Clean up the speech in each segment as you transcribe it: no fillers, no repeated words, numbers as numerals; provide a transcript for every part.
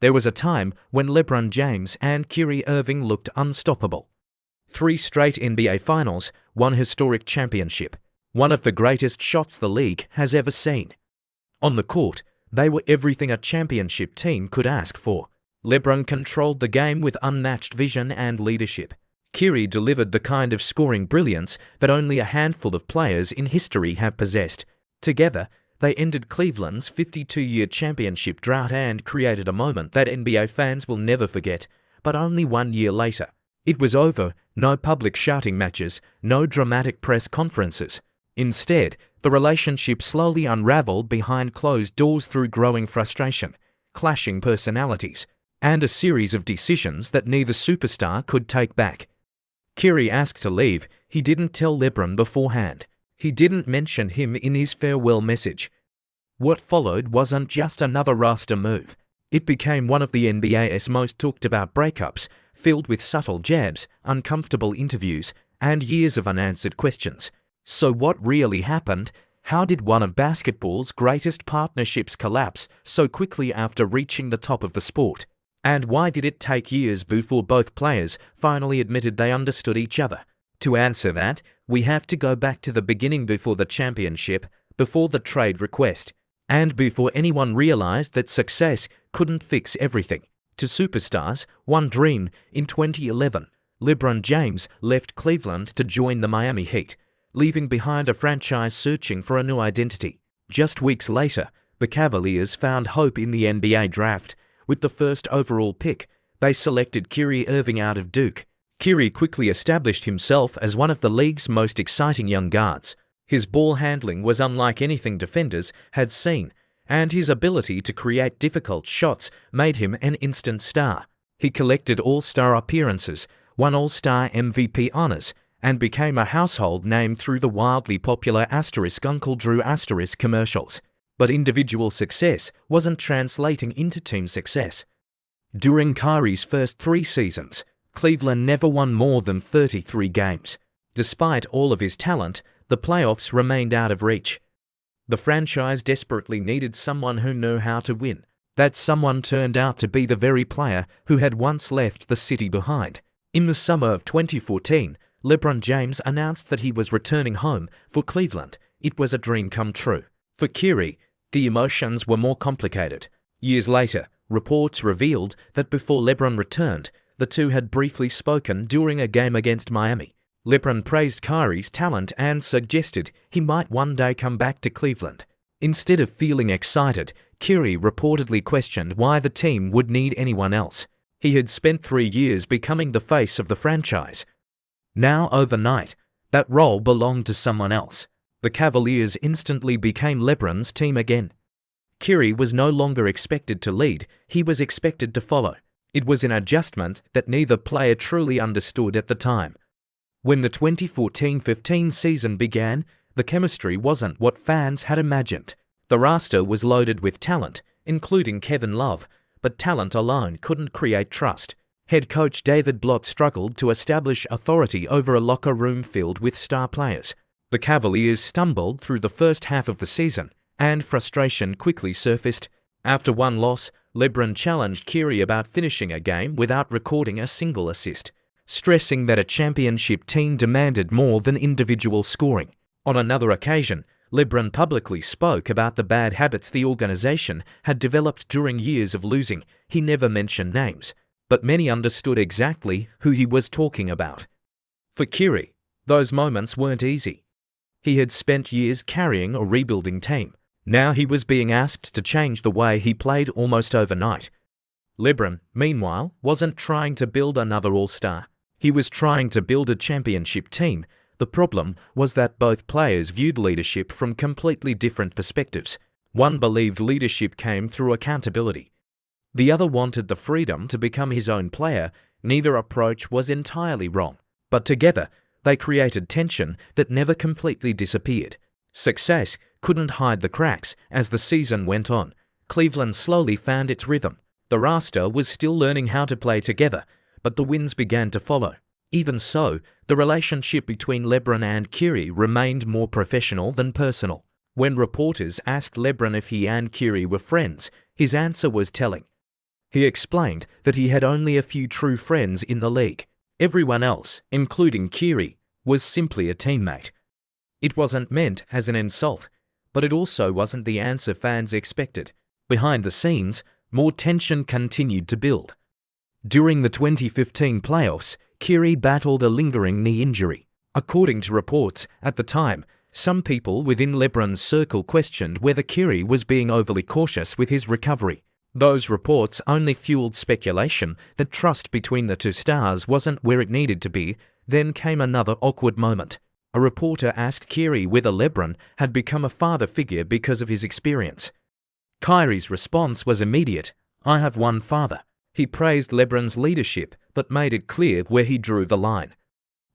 There was a time when LeBron James and Kyrie Irving looked unstoppable. 3 straight NBA Finals, 1 historic championship, one of the greatest shots the league has ever seen. On the court, they were everything a championship team could ask for. LeBron controlled the game with unmatched vision and leadership. Kyrie delivered the kind of scoring brilliance that only a handful of players in history have possessed. Together, they ended Cleveland's 52-year championship drought and created a moment that NBA fans will never forget. But only 1 year later, it was over. No public shouting matches, no dramatic press conferences. Instead, the relationship slowly unraveled behind closed doors through growing frustration, clashing personalities, and a series of decisions that neither superstar could take back. Kyrie asked to leave. He didn't tell LeBron beforehand. He didn't mention him in his farewell message. What followed wasn't just another roster move. It became one of the NBA's most talked about breakups, filled with subtle jabs, uncomfortable interviews, and years of unanswered questions. So what really happened? How did one of basketball's greatest partnerships collapse so quickly after reaching the top of the sport? And why did it take years before both players finally admitted they understood each other? To answer that, we have to go back to the beginning, before the championship, before the trade request, and before anyone realized that success couldn't fix everything. To superstars, one dream. In 2011, LeBron James left Cleveland to join the Miami Heat, leaving behind a franchise searching for a new identity. Just weeks later, the Cavaliers found hope in the NBA draft. With the first overall pick, they selected Kyrie Irving out of Duke. Kyrie quickly established himself as one of the league's most exciting young guards. His ball handling was unlike anything defenders had seen, and his ability to create difficult shots made him an instant star. He collected All-Star appearances, won All-Star MVP honors, and became a household name through the wildly popular Uncle Drew commercials. But individual success wasn't translating into team success. During Kyrie's first 3 seasons, Cleveland never won more than 33 games. Despite all of his talent, the playoffs remained out of reach. The franchise desperately needed someone who knew how to win. That someone turned out to be the very player who had once left the city behind. In the summer of 2014, LeBron James announced that he was returning home for Cleveland. It was a dream come true. For Kyrie, the emotions were more complicated. Years later, reports revealed that before LeBron returned, the two had briefly spoken during a game against Miami. LeBron praised Kyrie's talent and suggested he might one day come back to Cleveland. Instead of feeling excited, Kyrie reportedly questioned why the team would need anyone else. He had spent 3 years becoming the face of the franchise. Now, overnight, that role belonged to someone else. The Cavaliers instantly became LeBron's team again. Kyrie was no longer expected to lead, he was expected to follow. It was an adjustment that neither player truly understood at the time. When the 2014-15 season began, the chemistry wasn't what fans had imagined. The roster was loaded with talent, including Kevin Love, but talent alone couldn't create trust. Head coach David Blott struggled to establish authority over a locker room filled with star players. The Cavaliers stumbled through the first half of the season, and frustration quickly surfaced. After one loss, LeBron challenged Kyrie about finishing a game without recording a single assist, stressing that a championship team demanded more than individual scoring. On another occasion, LeBron publicly spoke about the bad habits the organization had developed during years of losing. He never mentioned names, but many understood exactly who he was talking about. For Kyrie, those moments weren't easy. He had spent years carrying a rebuilding team. Now he was being asked to change the way he played almost overnight. LeBron, meanwhile, wasn't trying to build another all-star. He was trying to build a championship team. The problem was that both players viewed leadership from completely different perspectives. One believed leadership came through accountability. The other wanted the freedom to become his own player. Neither approach was entirely wrong, but together they created tension that never completely disappeared. Success couldn't hide the cracks. As the season went on, Cleveland slowly found its rhythm. The roster was still learning how to play together, but the wins began to follow. Even so, the relationship between LeBron and Kyrie remained more professional than personal. When reporters asked LeBron if he and Kyrie were friends, his answer was telling. He explained that he had only a few true friends in the league. Everyone else, including Kyrie, was simply a teammate. It wasn't meant as an insult, but it also wasn't the answer fans expected. Behind the scenes, more tension continued to build. During the 2015 playoffs, Kyrie battled a lingering knee injury. According to reports, at the time, some people within LeBron's circle questioned whether Kyrie was being overly cautious with his recovery. Those reports only fueled speculation that trust between the two stars wasn't where it needed to be. Then came another awkward moment. A reporter asked Kyrie whether LeBron had become a father figure because of his experience. Kyrie's response was immediate: "I have one father." He praised LeBron's leadership but made it clear where he drew the line.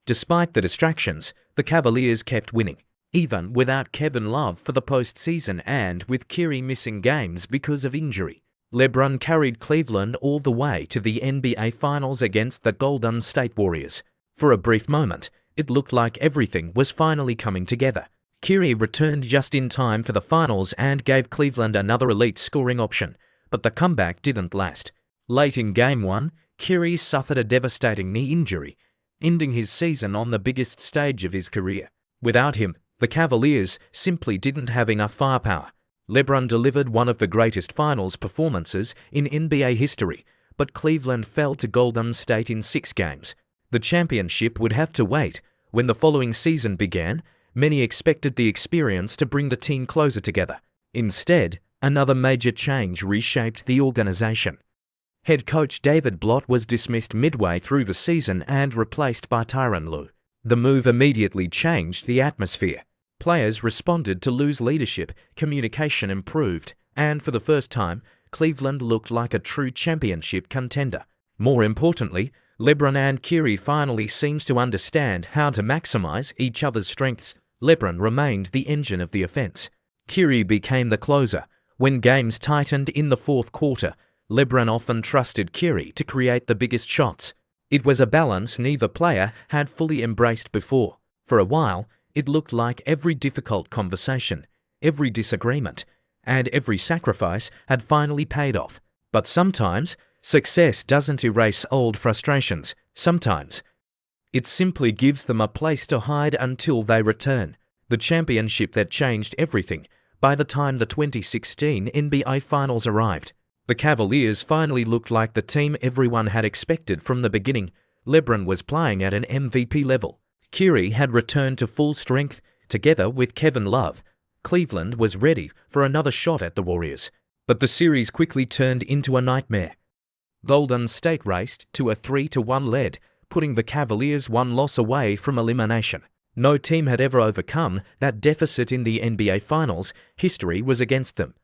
Despite the distractions, the Cavaliers kept winning, even without Kevin Love for the postseason and with Kyrie missing games because of injury. LeBron carried Cleveland all the way to the NBA Finals against the Golden State Warriors. For a brief moment, it looked like everything was finally coming together. Kyrie returned just in time for the finals and gave Cleveland another elite scoring option, but the comeback didn't last. Late in Game 1, Kyrie suffered a devastating knee injury, ending his season on the biggest stage of his career. Without him, the Cavaliers simply didn't have enough firepower. LeBron delivered one of the greatest finals performances in NBA history, but Cleveland fell to Golden State in 6 games. The championship would have to wait. When the following season began, many expected the experience to bring the team closer together. Instead, another major change reshaped the organization. Head coach David Blott was dismissed midway through the season and replaced by Tyronn Lue. The move immediately changed the atmosphere. Players responded to Lue's leadership, communication improved, and for the first time, Cleveland looked like a true championship contender. More importantly, LeBron and Kyrie finally seemed to understand how to maximize each other's strengths. LeBron remained the engine of the offense. Kyrie became the closer. When games tightened in the fourth quarter, LeBron often trusted Kyrie to create the biggest shots. It was a balance neither player had fully embraced before. For a while, it looked like every difficult conversation, every disagreement, and every sacrifice had finally paid off. But sometimes, success doesn't erase old frustrations. Sometimes, it simply gives them a place to hide until they return. The championship that changed everything. By the time the 2016 NBA Finals arrived, the Cavaliers finally looked like the team everyone had expected from the beginning. LeBron was playing at an MVP level. Kyrie had returned to full strength. Together with Kevin Love, Cleveland was ready for another shot at the Warriors. But the series quickly turned into a nightmare. Golden State raced to a 3-1 lead, putting the Cavaliers one loss away from elimination. No team had ever overcome that deficit in the NBA Finals. History was against them.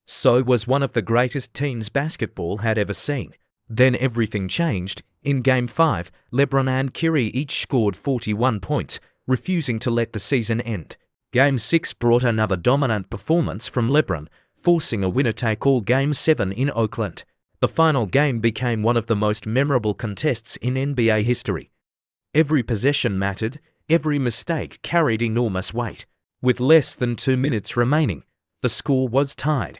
So was one of the greatest teams basketball had ever seen. Then everything changed. In Game 5, LeBron and Kyrie each scored 41 points, refusing to let the season end. Game 6 brought another dominant performance from LeBron, forcing a winner-take-all Game 7 in Oakland. The final game became one of the most memorable contests in NBA history. Every possession mattered, every mistake carried enormous weight. With less than 2 minutes remaining, the score was tied.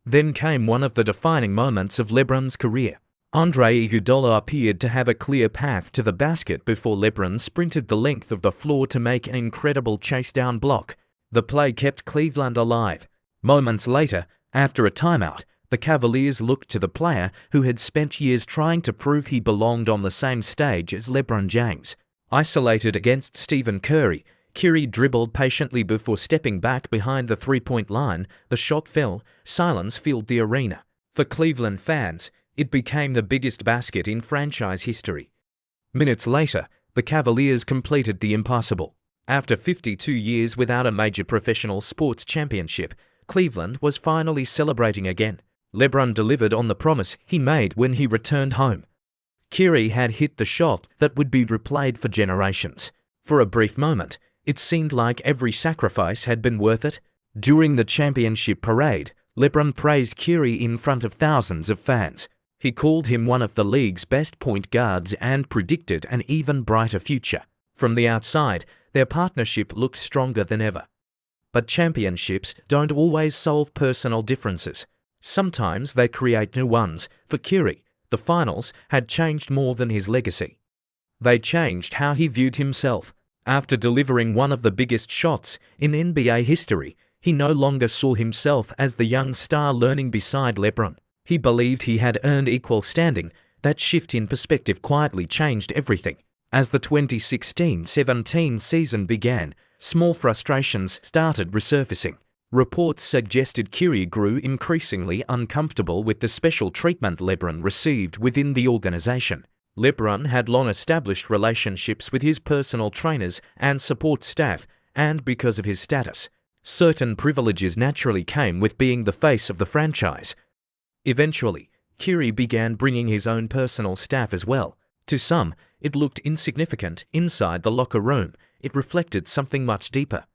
Then came one of the defining moments of LeBron's career. Andre Iguodala appeared to have a clear path to the basket before LeBron sprinted the length of the floor to make an incredible chase-down block. The play kept Cleveland alive. Moments later, after a timeout, the Cavaliers looked to the player who had spent years trying to prove he belonged on the same stage as LeBron James. Isolated against Stephen Curry, Kyrie dribbled patiently before stepping back behind the three-point line. The shot fell. Silence filled the arena. For Cleveland fans, it became the biggest basket in franchise history. Minutes later, the Cavaliers completed the impossible. After 52 years without a major professional sports championship, Cleveland was finally celebrating again. LeBron delivered on the promise he made when he returned home. Kyrie had hit the shot that would be replayed for generations. For a brief moment, it seemed like every sacrifice had been worth it. During the championship parade, LeBron praised Kyrie in front of thousands of fans. He called him one of the league's best point guards and predicted an even brighter future. From the outside, their partnership looked stronger than ever. But championships don't always solve personal differences. Sometimes they create new ones. For Kyrie, the finals had changed more than his legacy. They changed how he viewed himself. After delivering one of the biggest shots in NBA history, he no longer saw himself as the young star learning beside LeBron. He believed he had earned equal standing. That shift in perspective quietly changed everything. As the 2016-17 season began, small frustrations started resurfacing. Reports suggested Kyrie grew increasingly uncomfortable with the special treatment LeBron received within the organization. LeBron had long established relationships with his personal trainers and support staff, and because of his status, certain privileges naturally came with being the face of the franchise. Eventually, Kyrie began bringing his own personal staff as well. To some, it looked insignificant. Inside the locker room, it reflected something much deeper.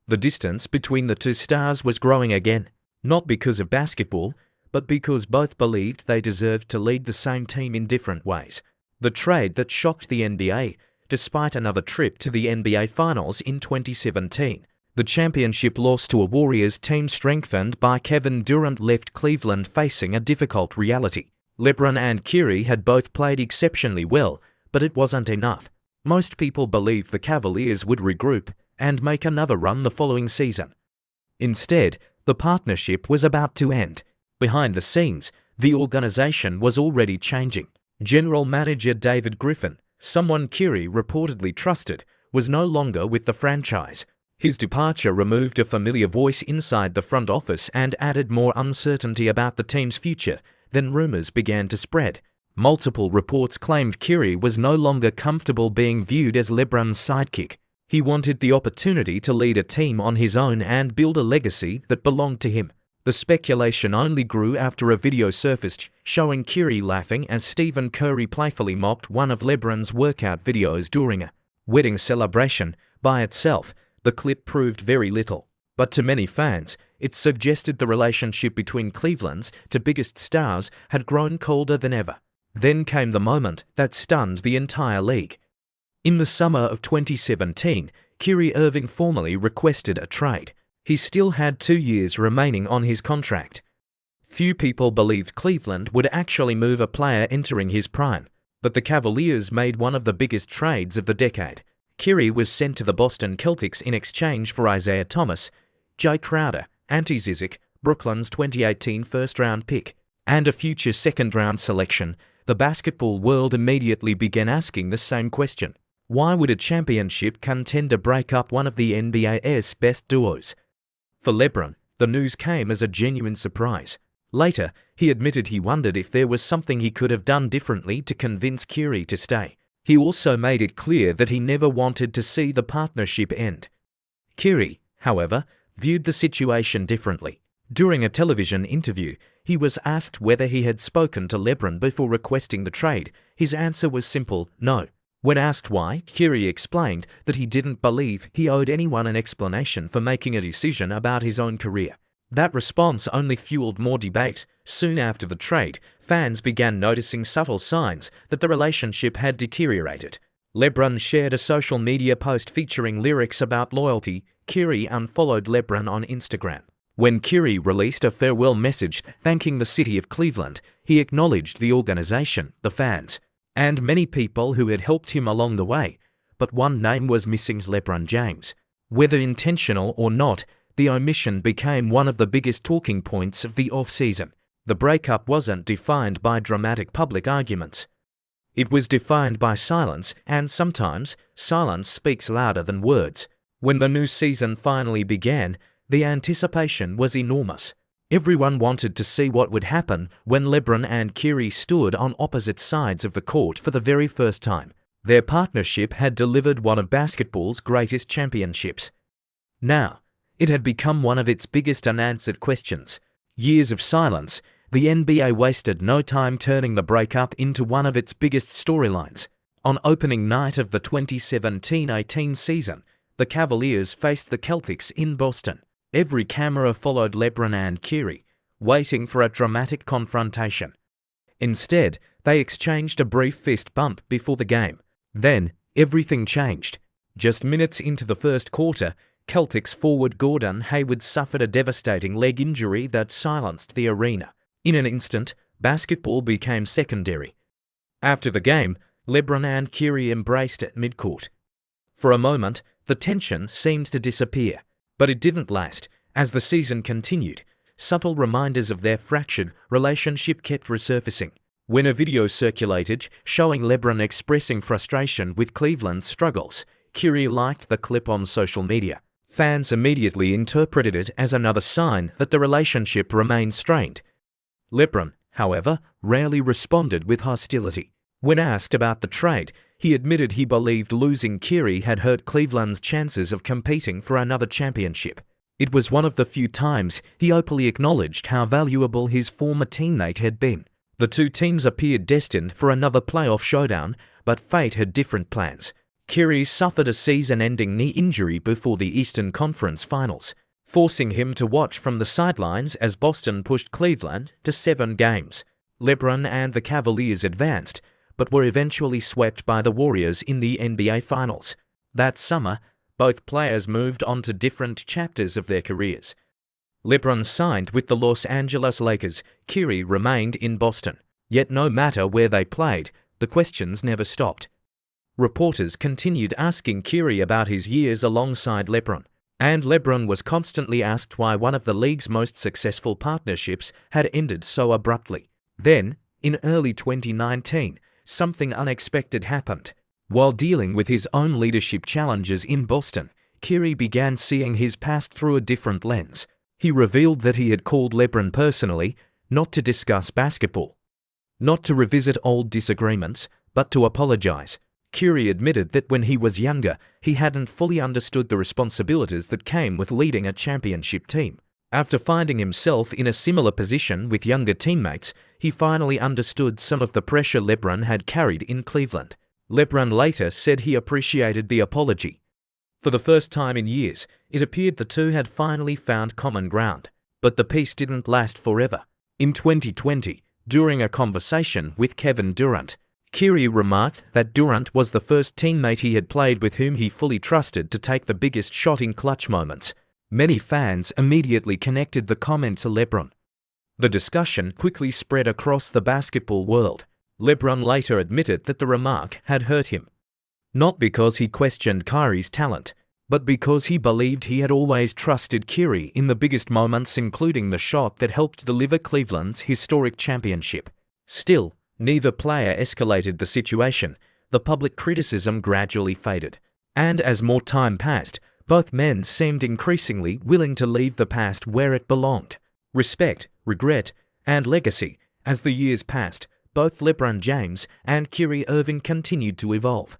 The distance between the two stars was growing again, not because of basketball, but because both believed they deserved to lead the same team in different ways. The trade that shocked the NBA, despite another trip to the NBA Finals in 2017. The championship loss to a Warriors team strengthened by Kevin Durant left Cleveland facing a difficult reality. LeBron and Kyrie had both played exceptionally well, but it wasn't enough. Most people believed the Cavaliers would regroup and make another run the following season. Instead, the partnership was about to end. Behind the scenes, the organization was already changing. General Manager David Griffin, someone Kyrie reportedly trusted, was no longer with the franchise. His departure removed a familiar voice inside the front office and added more uncertainty about the team's future. Then rumors began to spread. Multiple reports claimed Kyrie was no longer comfortable being viewed as LeBron's sidekick. He wanted the opportunity to lead a team on his own and build a legacy that belonged to him. The speculation only grew after a video surfaced showing Kyrie laughing as Stephen Curry playfully mocked one of LeBron's workout videos during a wedding celebration. By itself, the clip proved very little, but to many fans, it suggested the relationship between Cleveland's two biggest stars had grown colder than ever. Then came the moment that stunned the entire league. In the summer of 2017, Kyrie Irving formally requested a trade. He still had 2 years remaining on his contract. Few people believed Cleveland would actually move a player entering his prime, but the Cavaliers made one of the biggest trades of the decade. Kyrie was sent to the Boston Celtics in exchange for Isaiah Thomas, Jay Crowder, Ante Zizic, Brooklyn's 2018 first-round pick, and a future second-round selection. The basketball world immediately began asking the same question. Why would a championship contender break up one of the NBA's best duos? For LeBron, the news came as a genuine surprise. Later, he admitted he wondered if there was something he could have done differently to convince Kyrie to stay. He also made it clear that he never wanted to see the partnership end. Kyrie, however, viewed the situation differently. During a television interview, he was asked whether he had spoken to LeBron before requesting the trade. His answer was simple, no. When asked why, Kyrie explained that he didn't believe he owed anyone an explanation for making a decision about his own career. That response only fueled more debate. Soon after the trade, fans began noticing subtle signs that the relationship had deteriorated. LeBron shared a social media post featuring lyrics about loyalty. Kyrie unfollowed LeBron on Instagram. When Kyrie released a farewell message thanking the city of Cleveland, he acknowledged the organization, the fans, and many people who had helped him along the way. But one name was missing: LeBron James. Whether intentional or not, the omission became one of the biggest talking points of the off-season. The breakup wasn't defined by dramatic public arguments. It was defined by silence, and sometimes, silence speaks louder than words. When the new season finally began, the anticipation was enormous. Everyone wanted to see what would happen when LeBron and Kyrie stood on opposite sides of the court for the very first time. Their partnership had delivered one of basketball's greatest championships. Now, it had become one of its biggest unanswered questions. Years of silence, the NBA wasted no time turning the breakup into one of its biggest storylines. On opening night of the 2017-18 season, the Cavaliers faced the Celtics in Boston. Every camera followed LeBron and Kyrie, waiting for a dramatic confrontation. Instead, they exchanged a brief fist bump before the game. Then, everything changed. Just minutes into the first quarter, Celtics forward Gordon Hayward suffered a devastating leg injury that silenced the arena. In an instant, basketball became secondary. After the game, LeBron and Kyrie embraced at midcourt. For a moment, the tension seemed to disappear, but it didn't last. As the season continued, subtle reminders of their fractured relationship kept resurfacing. When a video circulated showing LeBron expressing frustration with Cleveland's struggles, Kyrie liked the clip on social media. Fans immediately interpreted it as another sign that the relationship remained strained. LeBron, however, rarely responded with hostility. When asked about the trade, he admitted he believed losing Kyrie had hurt Cleveland's chances of competing for another championship. It was one of the few times he openly acknowledged how valuable his former teammate had been. The two teams appeared destined for another playoff showdown, but fate had different plans. Kyrie suffered a season-ending knee injury before the Eastern Conference Finals, forcing him to watch from the sidelines as Boston pushed Cleveland to 7 games. LeBron and the Cavaliers advanced, but were eventually swept by the Warriors in the NBA Finals. That summer, both players moved on to different chapters of their careers. LeBron signed with the Los Angeles Lakers. Kyrie remained in Boston. Yet no matter where they played, the questions never stopped. Reporters continued asking Kyrie about his years alongside LeBron, and LeBron was constantly asked why one of the league's most successful partnerships had ended so abruptly. Then, in early 2019, something unexpected happened. While dealing with his own leadership challenges in Boston, Kyrie began seeing his past through a different lens. He revealed that he had called LeBron personally, not to discuss basketball, not to revisit old disagreements, but to apologize. Kyrie admitted that when he was younger, he hadn't fully understood the responsibilities that came with leading a championship team. After finding himself in a similar position with younger teammates, he finally understood some of the pressure LeBron had carried in Cleveland. LeBron later said he appreciated the apology. For the first time in years, it appeared the two had finally found common ground. But the peace didn't last forever. In 2020, during a conversation with Kevin Durant, Kyrie remarked that Durant was the first teammate he had played with whom he fully trusted to take the biggest shot in clutch moments. Many fans immediately connected the comment to LeBron. The discussion quickly spread across the basketball world. LeBron later admitted that the remark had hurt him. Not because he questioned Kyrie's talent, but because he believed he had always trusted Kyrie in the biggest moments, including the shot that helped deliver Cleveland's historic championship. Still, neither player escalated the situation. The public criticism gradually faded. And as more time passed, both men seemed increasingly willing to leave the past where it belonged. Respect, regret, and legacy. As the years passed, both LeBron James and Kyrie Irving continued to evolve.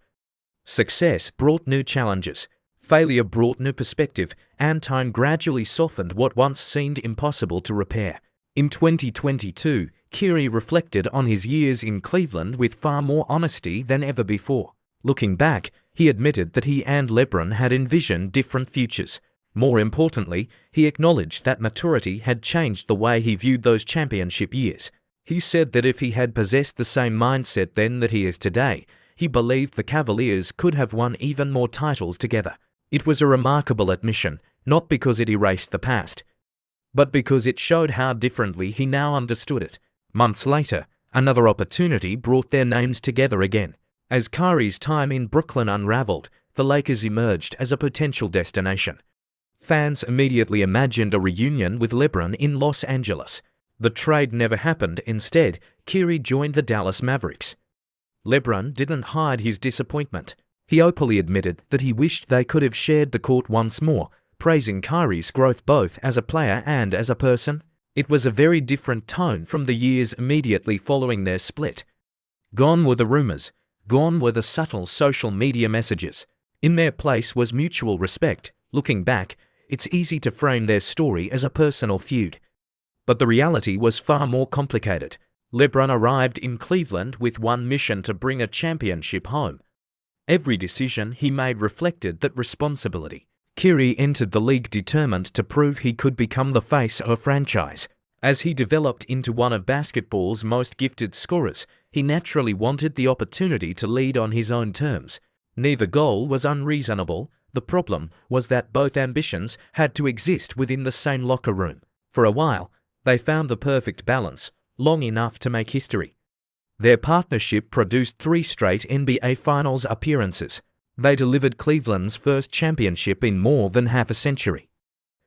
Success brought new challenges. Failure brought new perspective, and time gradually softened what once seemed impossible to repair. In 2022, Kyrie reflected on his years in Cleveland with far more honesty than ever before. Looking back, he admitted that he and LeBron had envisioned different futures. More importantly, he acknowledged that maturity had changed the way he viewed those championship years. He said that if he had possessed the same mindset then that he is today, he believed the Cavaliers could have won even more titles together. It was a remarkable admission, not because it erased the past, but because it showed how differently he now understood it. Months later, another opportunity brought their names together again. As Kyrie's time in Brooklyn unraveled, the Lakers emerged as a potential destination. Fans immediately imagined a reunion with LeBron in Los Angeles. The trade never happened. Instead, Kyrie joined the Dallas Mavericks. LeBron didn't hide his disappointment. He openly admitted that he wished they could have shared the court once more, praising Kyrie's growth both as a player and as a person. It was a very different tone from the years immediately following their split. Gone were the rumors. Gone were the subtle social media messages. In their place was mutual respect. Looking back, it's easy to frame their story as a personal feud. But the reality was far more complicated. LeBron arrived in Cleveland with one mission: to bring a championship home. Every decision he made reflected that responsibility. Kyrie entered the league determined to prove he could become the face of a franchise. As he developed into one of basketball's most gifted scorers, he naturally wanted the opportunity to lead on his own terms. Neither goal was unreasonable. The problem was that both ambitions had to exist within the same locker room. For a while, they found the perfect balance, long enough to make history. Their partnership produced 3 straight NBA Finals appearances. They delivered Cleveland's first championship in more than half a century.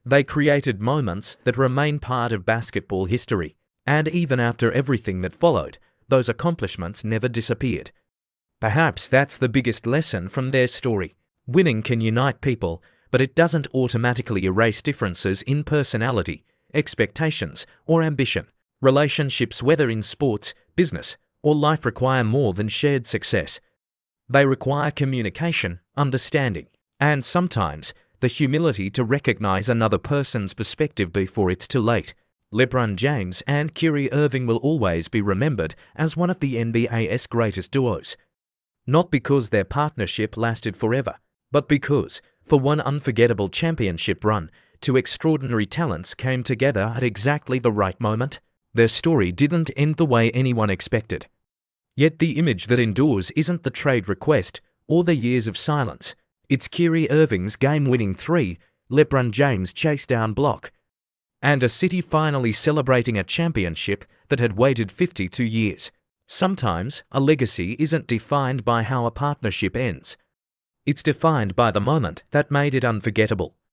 They created moments that remain part of basketball history, and even after everything that followed, those accomplishments never disappeared. Perhaps that's the biggest lesson from their story. Winning can unite people, but it doesn't automatically erase differences in personality, expectations, or ambition. Relationships, whether in sports, business, or life, require more than shared success. They require communication, understanding, and sometimes the humility to recognize another person's perspective before it's too late. LeBron James and Kyrie Irving will always be remembered as one of the NBA's greatest duos. Not because their partnership lasted forever, but because, for one unforgettable championship run, 2 extraordinary talents came together at exactly the right moment. Their story didn't end the way anyone expected. Yet the image that endures isn't the trade request or the years of silence. It's Kyrie Irving's game-winning 3, LeBron James' chase-down block, and a city finally celebrating a championship that had waited 52 years. Sometimes a legacy isn't defined by how a partnership ends. It's defined by the moment that made it unforgettable.